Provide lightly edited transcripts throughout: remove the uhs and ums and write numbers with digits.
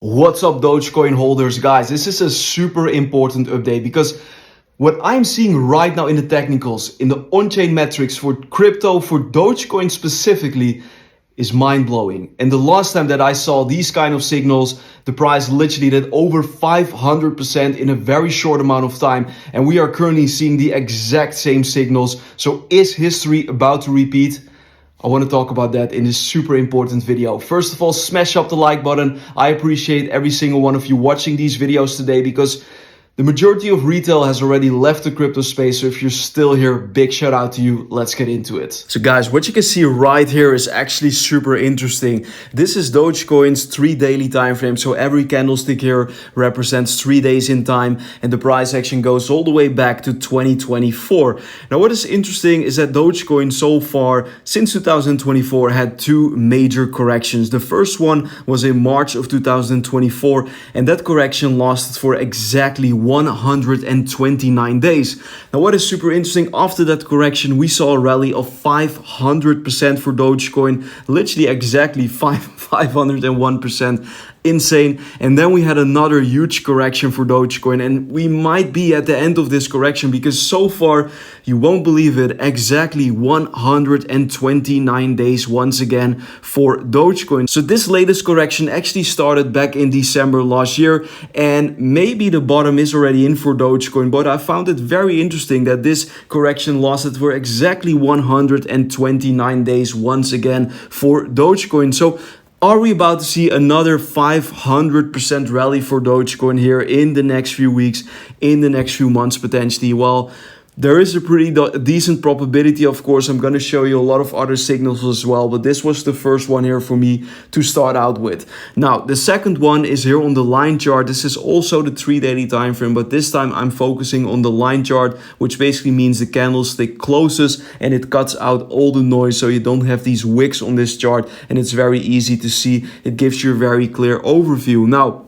What's up, Dogecoin holders? Guys, this is a super important update because what I'm seeing right now in the technicals, in the on-chain metrics for crypto, for Dogecoin specifically, is mind-blowing. And the last time that I saw these kind of signals, the price literally did over 500% in a very short amount of time. And we are currently seeing the exact same signals. So is history about to repeat? I want to talk about that in this super important video. First of all, smash up the like button. I appreciate every single one of you watching these videos today because the majority of retail has already left the crypto space. So if you're still here, big shout out to you. Let's get into it. So guys, what you can see right here is actually super interesting. This is Dogecoin's 3 daily time frame. So every candlestick here represents 3 days in time, and the price action goes all the way back to 2024. Now, what is interesting is that Dogecoin so far since 2024 had 2 major corrections. The first one was in March of 2024, and that correction lasted for exactly 129 days. Now, what is super interesting, after that correction, we saw a rally of 500% for Dogecoin, literally exactly 501%. Insane. And then we had another huge correction for Dogecoin, and we might be at the end of this correction because so far, you won't believe it, exactly 129 days once again for Dogecoin. So this latest correction actually started back in December last year, and maybe the bottom is already in for Dogecoin, but I found it very interesting that this correction lasted for exactly 129 days once again for Dogecoin. So are we about to see another 500% rally for Dogecoin here in the next few weeks, in the next few months potentially? Well, there is a pretty decent probability, of course. I'm going to show you a lot of other signals as well, but this was the first one here for me to start out with. Now, the second one is here on the line chart. This is also the 3 daily time frame, but this time I'm focusing on the line chart, which basically means the candlestick closes and it cuts out all the noise, so you don't have these wicks on this chart, and it's very easy to see. It gives you a very clear overview. Now,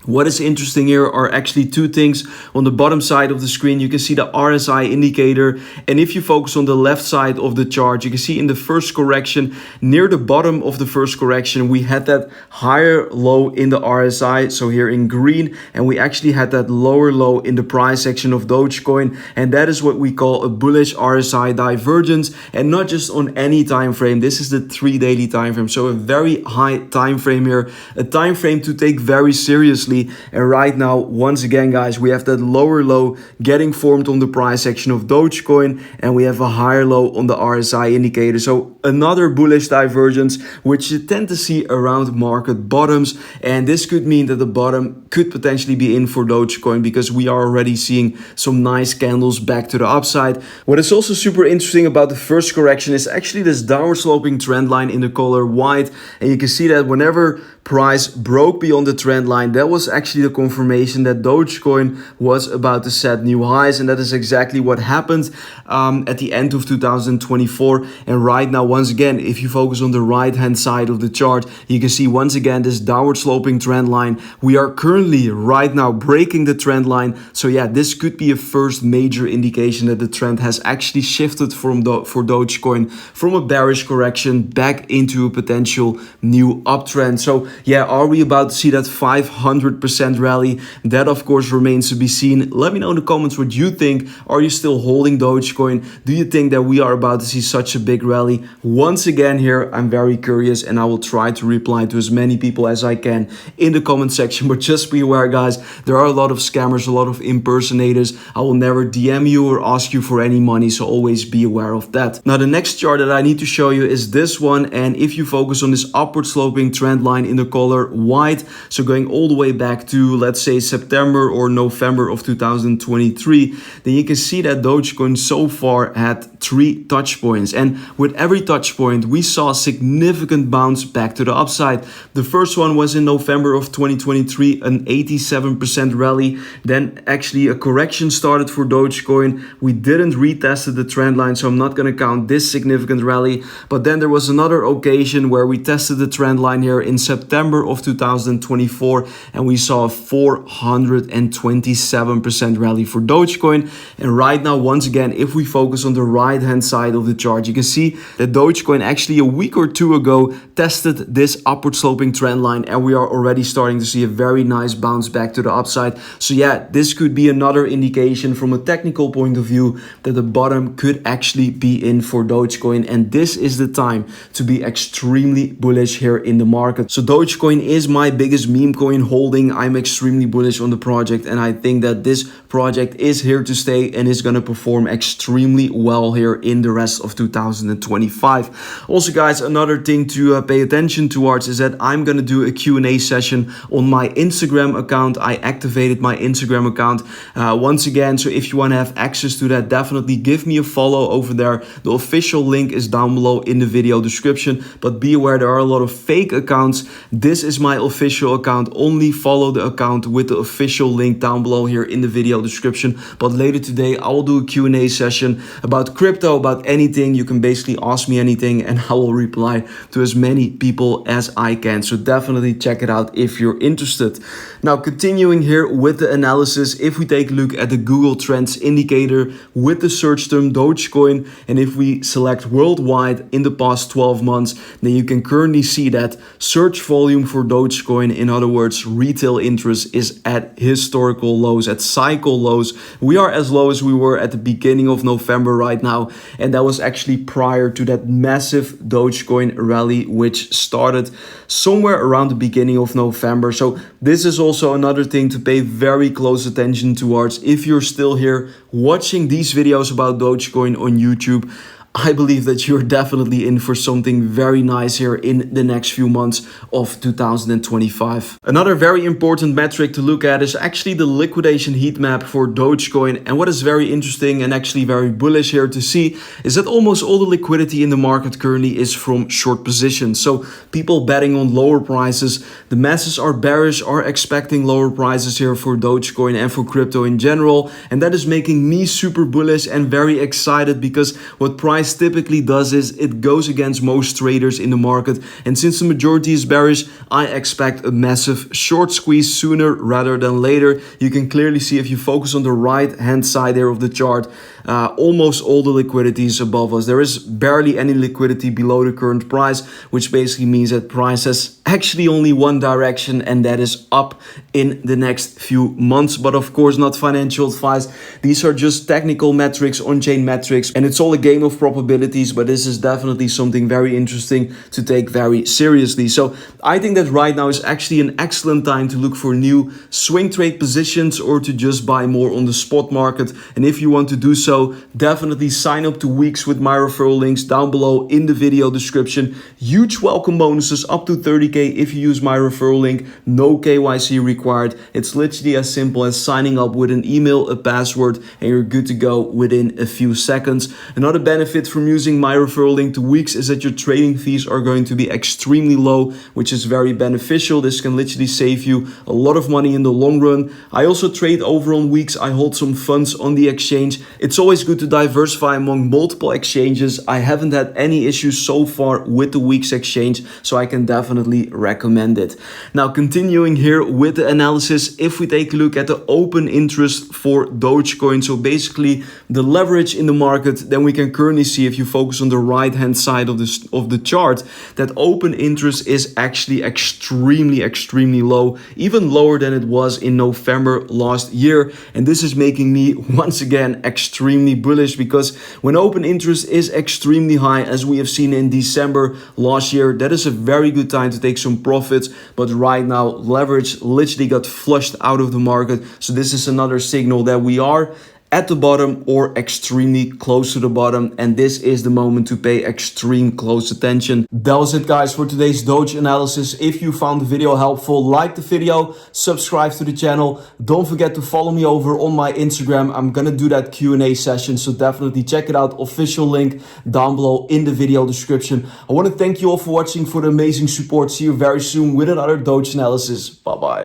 what is interesting here are actually 2 things. On the bottom side of the screen, you can see the RSI indicator. And if you focus on the left side of the chart, you can see in the first correction, near the bottom of the first correction, we had that higher low in the RSI. So here in green, and we actually had that lower low in the price action of Dogecoin. And that is what we call a bullish RSI divergence. And not just on any time frame. This is the 3 daily time frame. So a very high time frame here, a time frame to take very seriously. And right now, once again, guys, we have that lower low getting formed on the price action of Dogecoin, and we have a higher low on the RSI indicator. So another bullish divergence, which you tend to see around market bottoms. And this could mean that the bottom could potentially be in for Dogecoin because we are already seeing some nice candles back to the upside. What is also super interesting about the first correction is actually this downward sloping trend line in the color white. And you can see that whenever price broke beyond the trend line, that was actually the confirmation that Dogecoin was about to set new highs, and that is exactly what happened at the end of 2024. And right now, once again, if you focus on the right hand side of the chart, you can see once again this downward sloping trend line. We are currently right now breaking the trend line. So yeah, this could be a first major indication that the trend has actually shifted for Dogecoin from a bearish correction back into a potential new uptrend. So yeah, are we about to see that 500% rally? That of course remains to be seen. Let me know in the comments what you think. Are you still holding Dogecoin? Do you think that we are about to see such a big rally? Once again here, I'm very curious, and I will try to reply to as many people as I can in the comment section. But just be aware, guys, there are a lot of scammers, a lot of impersonators. I will never DM you or ask you for any money, so always be aware of that. Now, the next chart that I need to show you is this one, and if you focus on this upward sloping trend line in the color white, so going all the way back to, let's say, September or November of 2023, then you can see that Dogecoin so far had 3 touch points, and with every touch point we saw a significant bounce back to the upside. The first one was in November of 2023, an 87% rally. Then actually a correction started for Dogecoin. We didn't retest the trend line, so I'm not going to count this significant rally. But then there was another occasion where we tested the trend line here in September September of 2024, and we saw a 427% rally for Dogecoin. And right now, once again, if we focus on the right hand side of the chart, you can see that Dogecoin actually a week or two ago tested this upward sloping trend line, and we are already starting to see a very nice bounce back to the upside. So yeah, this could be another indication from a technical point of view that the bottom could actually be in for Dogecoin, and this is the time to be extremely bullish here in the market. So Dogecoin is my biggest meme coin holding. I'm extremely bullish on the project, and I think that this project is here to stay and is going to perform extremely well here in the rest of 2025. Also guys, another thing to pay attention towards is that I'm going to do a Q&A session on my Instagram account. I activated my Instagram account once again, so if you want to have access to that, definitely give me a follow over there. The official link is down below in the video description, but be aware there are a lot of fake accounts. This is my official account. Only follow the account with the official link down below here in the video description. But later today I will do a Q&A session about crypto, about anything. You can basically ask me anything and I will reply to as many people as I can. So definitely check it out if you're interested. Now continuing here with the analysis, if we take a look at the Google Trends indicator with the search term Dogecoin, and if we select worldwide in the past 12 months, then you can currently see that search volume for Dogecoin, in other words retail interest, is at historical lows, at cycle lows. We are as low as we were at the beginning of November right now, and that was actually prior to that massive Dogecoin rally which started somewhere around the beginning of November. So this is also another thing to pay very close attention towards. If you're still here watching these videos about Dogecoin on YouTube, I believe that you're definitely in for something very nice here in the next few months of 2025. Another very important metric to look at is actually the liquidation heat map for Dogecoin. And what is very interesting and actually very bullish here to see is that almost all the liquidity in the market currently is from short positions. So people betting on lower prices. The masses are bearish, are expecting lower prices here for Dogecoin and for crypto in general. And that is making me super bullish and very excited, because what price typically does is it goes against most traders in the market, and since the majority is bearish, I expect a massive short squeeze sooner rather than later. You can clearly see if you focus on the right hand side there of the chart, almost all the liquidity is above us. There is barely any liquidity below the current price, which basically means that price has actually only one direction, and that is up in the next few months. But of course, not financial advice. These are just technical metrics, on-chain metrics, and it's all a game of probabilities, but this is definitely something very interesting to take very seriously. So I think that right now is actually an excellent time to look for new swing trade positions or to just buy more on the spot market. And if you want to do so, definitely sign up to weeks with my referral links down below in the video description. Huge welcome bonuses up to 30k if you use my referral link. No KYC required. It's literally as simple as signing up with an email, a password, and you're good to go within a few seconds. Another benefit from using my referral link to weeks is that your trading fees are going to be extremely low, which is very beneficial. This can literally save you a lot of money in the long run. I also trade over on weeks. I hold some funds on the exchange. It's always good to diversify among multiple exchanges. I haven't had any issues so far with the weeks exchange, so I can definitely recommend it. Now continuing here with the analysis, if we take a look at the open interest for Dogecoin, so basically the leverage in the market, then we can currently see, if you focus on the right hand side of the chart, that open interest is actually extremely low, even lower than it was in November last year. And this is making me once again extremely bullish, because when open interest is extremely high, as we have seen in December last year, that is a very good time to take some profits. But right now leverage literally got flushed out of the market, so this is another signal that we are at the bottom or extremely close to the bottom, and this is the moment to pay extreme close attention. That was it guys for today's Doge analysis. If you found the video helpful, like the video, subscribe to the channel. Don't forget to follow me over on my Instagram. I'm gonna do that Q&A session, so definitely check it out. Official link down below in the video description. I want to thank you all for watching, for the amazing support. See you very soon with another Doge analysis. Bye bye.